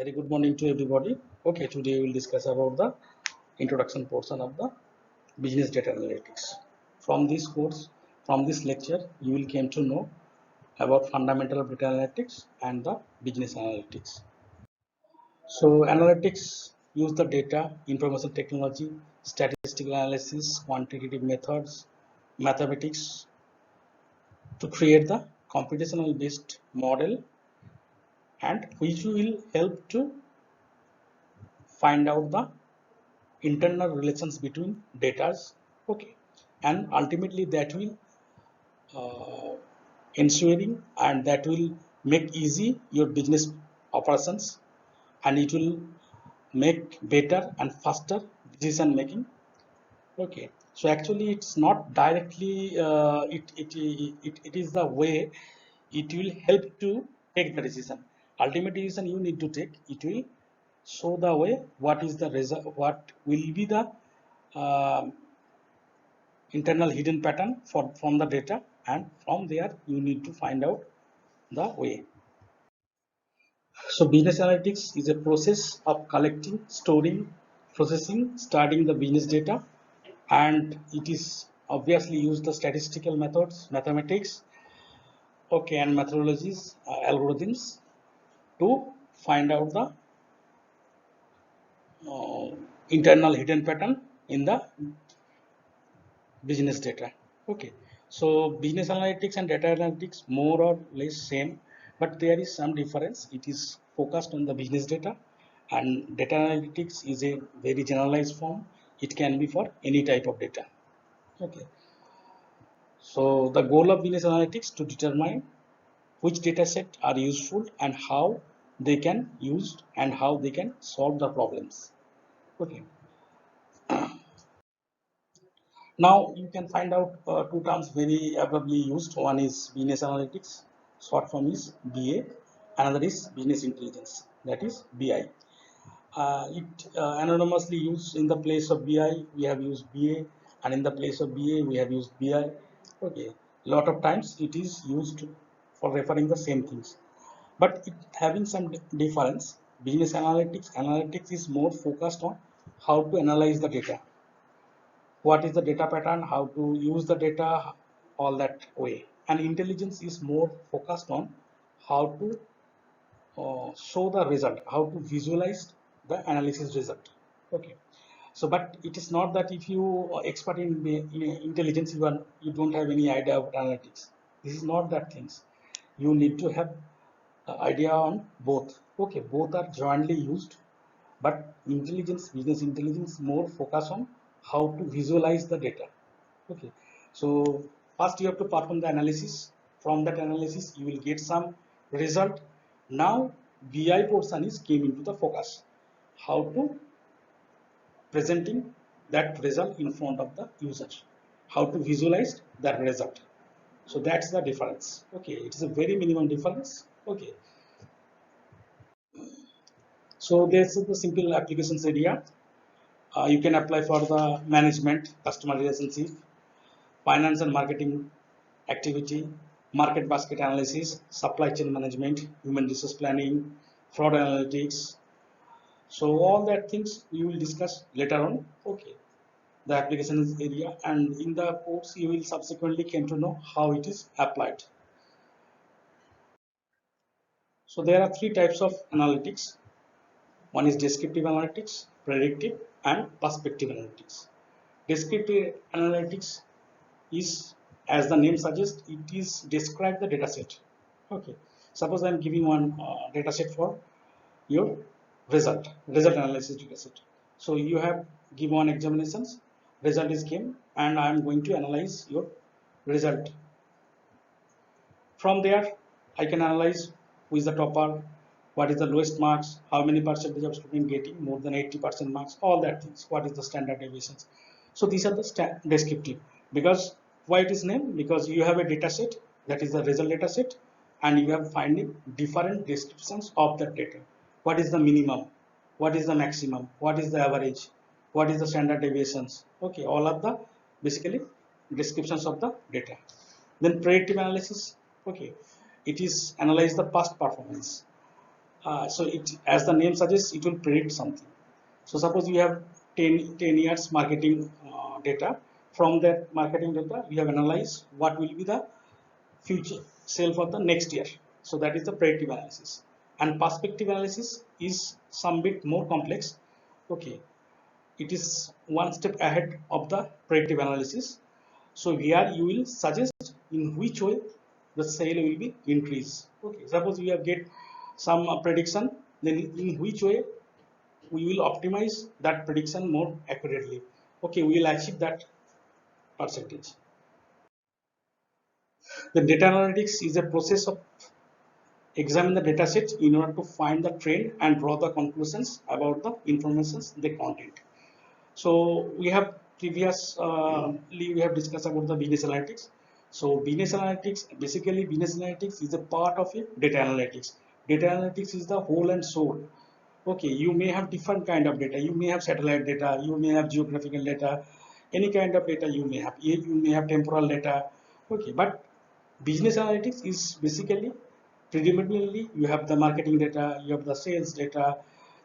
Very good morning to everybody. Okay, today we will discuss about the introduction portion of the business data analytics. From this course, from this lecture, you will came to know about fundamental of data analytics and the business analytics. So analytics use the data, information technology, statistical analysis, quantitative methods, mathematics to create the computational based model, and which will help to find out the internal relations between datas. Okay, and ultimately that will ensuring and that will make easy your business operations, and it will make better and faster decision making. Okay, so actually it's not directly it is the way it will help to take the decision. Ultimate decision you need to take, it will show the way what is the result, what will be the uh, internal hidden pattern from the data, and from there you need to find out the way. So business analytics is a process of collecting, storing, processing, studying the business data, and it is obviously use the statistical methods, mathematics, okay, and methodologies, algorithms to find out the uh, internal hidden pattern in the business data. Okay, so business analytics and data analytics more or less same, but there is some difference. It is focused on the business data, and data analytics is a very generalized form. It can be for any type of data. Okay, so the goal of business analytics to determine which data set are useful and how they can used and how they can solve the problems. Okay, now you can find out two terms very ably used. One is business analytics, short form is BA. Another is business intelligence, that is BI. It anonymously used in the place of BI, we have used BA, and in the place of BA, we have used BI. Okay, lot of times it is used for referring the same things, but it having some difference. Business analytics is more focused on how to analyze the data, what is the data pattern, how to use the data, all that way. And intelligence is more focused on how to show the result, how to visualize the analysis result. Okay, so but it is not that if you are expert in intelligence, you don't have any idea about analytics. This is not that things. You need to have idea on both. Okay, both are jointly used, but intelligence, business intelligence, more focus on how to visualize the data. Okay, so first you have to perform the analysis. From that analysis you will get some result. Now BI portion is came into the focus, how to presenting that result in front of the user, how to visualize that result. So that's the difference. Okay, it is a very minimum difference. Okay, so this is the simple applications area. You can apply for the management, customer relationship, finance and marketing activity, market basket analysis, supply chain management, human resource planning, fraud analytics. So all that things we will discuss later on. Okay, the applications area, and in the course you will subsequently came to know how it is applied. So there are three types of analytics. One is descriptive analytics, predictive, and perspective analytics. Descriptive analytics is, as the name suggests, it is describe the data set. Okay, suppose I am giving one data set for your result analysis data set. So you have given one examinations, result is came, and I am going to analyze your result. From there I can analyze who is the topper, what is the lowest marks, how many percentage of student getting more than 80% marks, all that things, what is the standard deviations. So these are the descriptive. Because why it is named, because you have a data set, that is the result data set, and you have finding different descriptions of that data. What is the minimum, what is the maximum, what is the average, what is the standard deviations. Okay, all of the basically descriptions of the data. Then predictive analysis. Okay, it is analyze the past performance. So it, as the name suggests, it will predict something. So suppose you have 10 years marketing data. From that marketing data, you have analyzed what will be the future sale for the next year. So that is the predictive analysis. And perspective analysis is some bit more complex. Okay, it is one step ahead of the predictive analysis. So here you will suggest in which way the sale will be increased. Okay, suppose we have get some prediction, then in which way we will optimize that prediction more accurately. Okay, we will achieve that percentage. The data analytics is a process of examine the dataset in order to find the trend and draw the conclusions about the information they contain. So we have previously we have discussed about the business analytics. So business analytics, basically business analytics is a part of a data analytics. Data analytics is the whole and soul. Okay, you may have different kind of data. You may have satellite data. You may have geographical data. Any kind of data you may have. You may have temporal data. Okay, but business analytics is basically predominantly you have the marketing data, you have the sales data,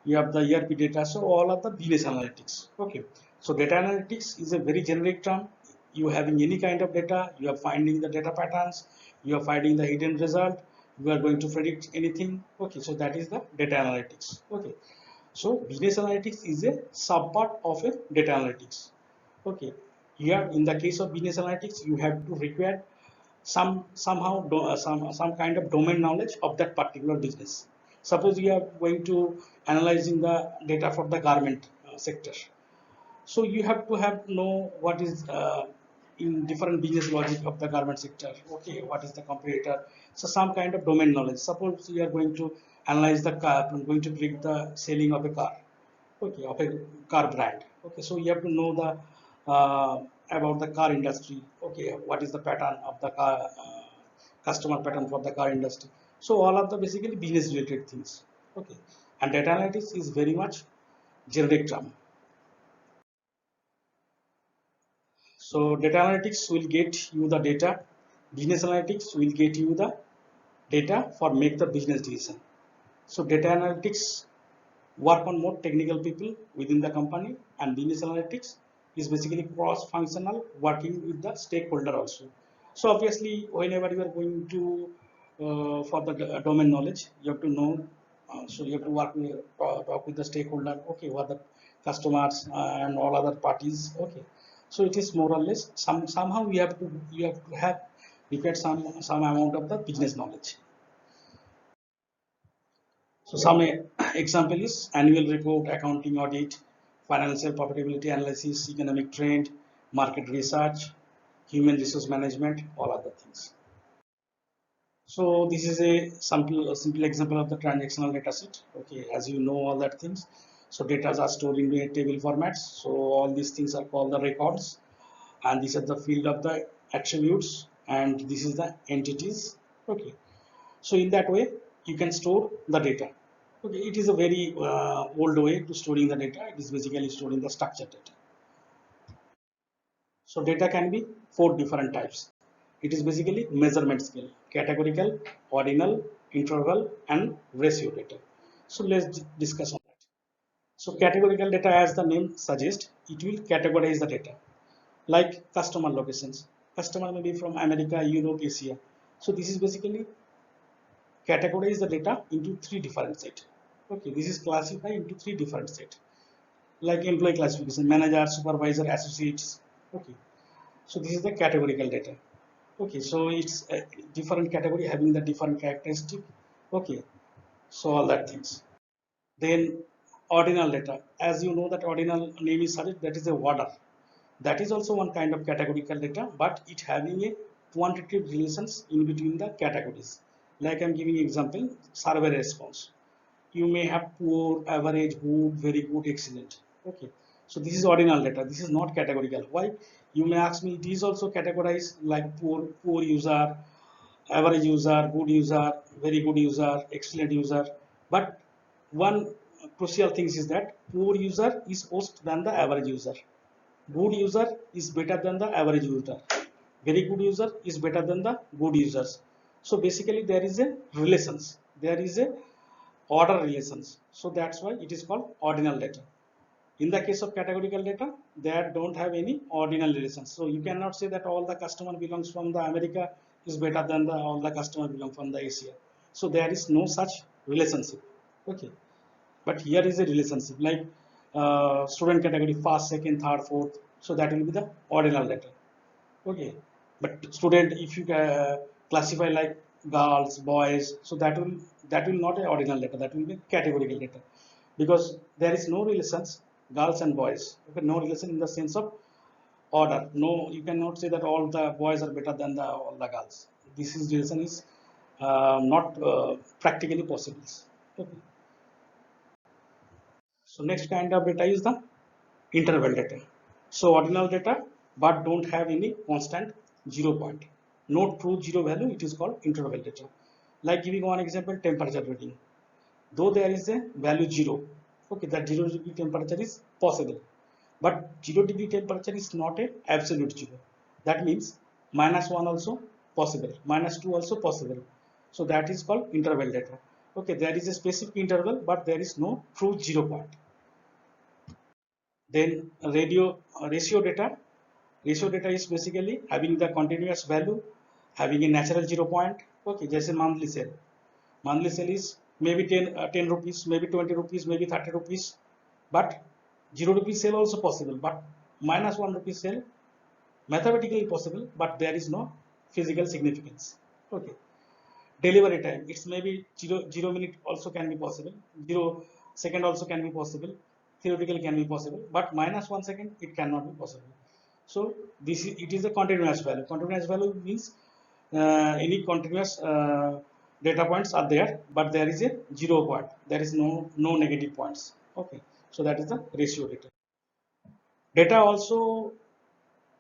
you have the ERP data. So all of the business analytics. Okay, so data analytics is a very generic term. You having any kind of data, you are finding the data patterns, you are finding the hidden result, you are going to predict anything. Okay, so that is the data analytics. Okay, so business analytics is a subpart of a data analytics. Okay, here in the case of business analytics, you have to require some kind of domain knowledge of that particular business. Suppose you are going to analyzing the data for the garment sector, so you have to have know what is in different business logic of the garment sector. Okay, what is the competitor? So some kind of domain knowledge. Suppose you are going to analyze the car, going to predict the selling of a car. Okay, of a car brand. Okay, so you have to know the about the car industry. Okay, what is the pattern of the car customer pattern for the car industry? So all of the basically business related things. Okay, and data analytics is very much generic term. So data analytics will get you the data. Business analytics will get you the data for make the business decision. So data analytics work on more technical people within the company, and business analytics is basically cross-functional, working with the stakeholder also. So obviously, whenever you are going to for the domain knowledge, you have to know. So you have to work with, talk with the stakeholder. Okay, what the customers and all other parties. Okay, so it is more or less somehow you have to have required some amount of the business knowledge. So some example is annual report, accounting audit, financial profitability analysis, economic trend, market research, human resource management, all other things. So this is a simple example of the transactional data set. Okay, as you know all that things. So data are stored in a table formats. So all these things are called the records, and this is the field of the attributes, and this is the entities. Okay, so in that way you can store the data. Okay, it is a very old way to storing the data. It is basically storing the structured data. So data can be four different types. It is basically measurement scale: categorical, ordinal, interval, and ratio data. So let's discuss on that. So categorical data, as the name suggests, it will categorize the data. Like customer locations. Customer may be from America, Europe, Asia. So this is basically categorize the data into three different sets. Okay, this is classified into three different sets, like employee classification: manager, supervisor, associates. Okay, so this is the categorical data. Okay, so it's a different category having the different characteristic. Okay, so all that things. Then ordinal data, as you know that ordinal name is such, that is a order. That is also one kind of categorical data, but it having a quantitative relations in between the categories. Like I'm giving example, survey response. You may have poor, average, good, very good, excellent. Okay, so this is ordinal data. This is not categorical. Why? You may ask me, it is also categorized like poor user, average user, good user, very good user, excellent user. But one crucial thing is that poor user is worse than the average user. Good user is better than the average user. Very good user is better than the good users. So basically there is a relations. There is a order relations. So that's why it is called ordinal data. In the case of categorical data, they don't have any ordinal relations. So you cannot say that all the customer belongs from the America is better than the all the customer belong from the Asia. So there is no such relationship. Okay, but here is a relationship like student category first, second, third, fourth. So that will be the ordinal data. Okay, but student if you classify like girls, boys, so that will not a ordinal data. That will be categorical data because there is no relations girls and boys. Okay, no relation in the sense of order. No, you cannot say that all the boys are better than all the girls. This is relation is not practically possible. Okay. So next kind of data is the interval data. So ordinal data, but don't have any constant 0 point. No true zero value, it is called interval data. Like giving one example, temperature reading. Though there is a value 0, okay, that 0 degree temperature is possible. But 0 degree temperature is not a absolute 0. That means -1 also possible, -2 also possible. So that is called interval data. Okay, there is a specific interval, but there is no true 0 point. Then ratio data. Ratio data is basically having the continuous value, having a natural 0 point. Okay, just a monthly sale. Monthly sale is maybe 10 rupees, maybe 20 rupees, maybe 30 rupees. But 0 rupees sale also possible. But -1 rupee sale mathematically possible, but there is no physical significance. Okay. Delivery time, it's maybe 0 minute also can be possible, 0 second also can be possible, theoretically can be possible, but -1 second it cannot be possible. So this is, it is a continuous value. Continuous value means any continuous data points are there, but there is a 0 point, there is no negative points. Okay, so that is the ratio data. Data also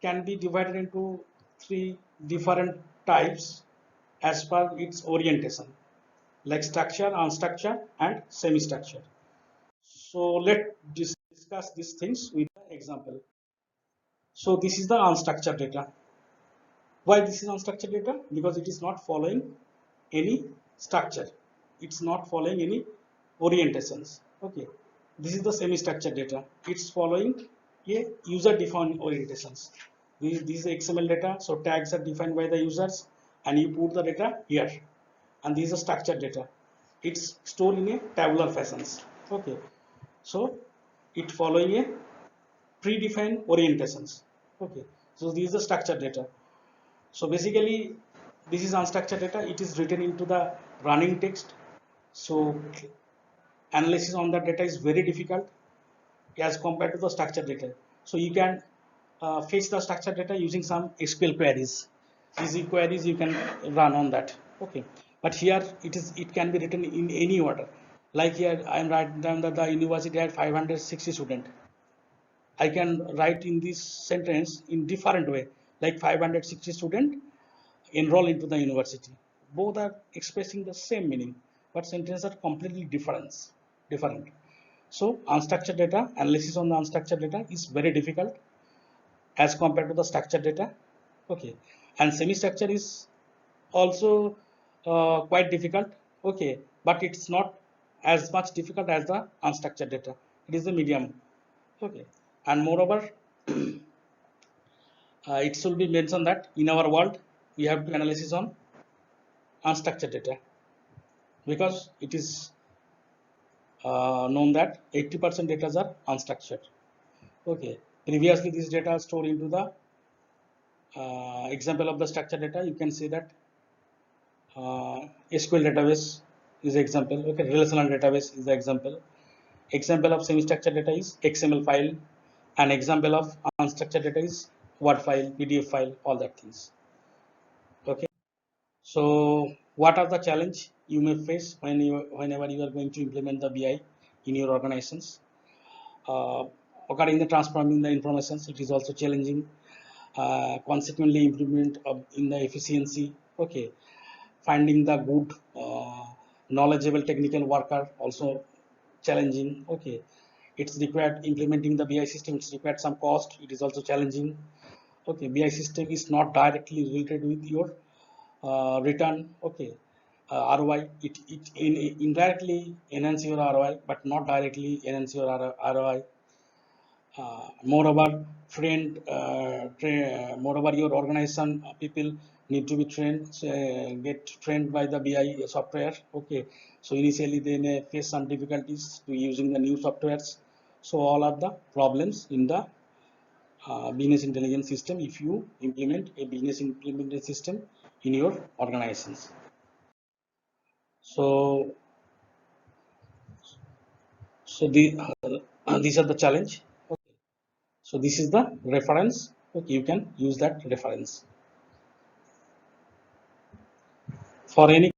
can be divided into three different types as per its orientation, like structure, unstructured, and semi-structured. So let's discuss these things with an example. So this is the unstructured data. Why this is unstructured data? Because it is not following any structure. It's not following any orientations. Okay. This is the semi-structured data. It's following a user-defined orientations. This is XML data. So tags are defined by the users, and you put the data here. And these are structured data. It's stored in a tabular fashions. Okay. So it following a predefined orientations. Okay. So these are structured data. So basically, this is unstructured data. It is written into the running text. So analysis on that data is very difficult as compared to the structured data. So you can fetch the structured data using some SQL queries. Easy queries you can run on that. Okay, but here it can be written in any order. Like here I am writing down that the university had 560 students. I can write in this sentence in different way, like 560 students enroll into the university. Both are expressing the same meaning, but sentences are completely different. So unstructured data, analysis on the unstructured data is very difficult as compared to the structured data. Okay, and semi-structure is also quite difficult. Okay, but it's not as much difficult as the unstructured data. It is a medium. Okay, and moreover, it should be mentioned that in our world we have to analysis on unstructured data because it is known that 80% data are unstructured. Okay, previously this data is stored into the example of the structured data. You can see that SQL database is example. Okay, relational database is the example. Example of semi-structured data is XML file, and example of unstructured data is Word file, PDF file, all that things. Okay. So what are the challenge you may face whenever you are going to implement the BI in your organizations? According to transforming the information, it is also challenging. Consequently, improvement in the efficiency. Okay, finding the good knowledgeable technical worker also challenging. Okay, it's required implementing the BI system. It's required some cost. It is also challenging. Okay, BI system is not directly related with your return. Okay, ROI. It indirectly enhance your ROI, but not directly enhance your ROI. Moreover, moreover, your organization people need to be trained, get trained by the BI software. Okay, so initially they may face some difficulties to using the new softwares. So all are the problems in the business intelligence system if you implement a business implementation system in your organizations. So, these are the challenge. Okay. So this is the reference. Okay, you can use that reference for any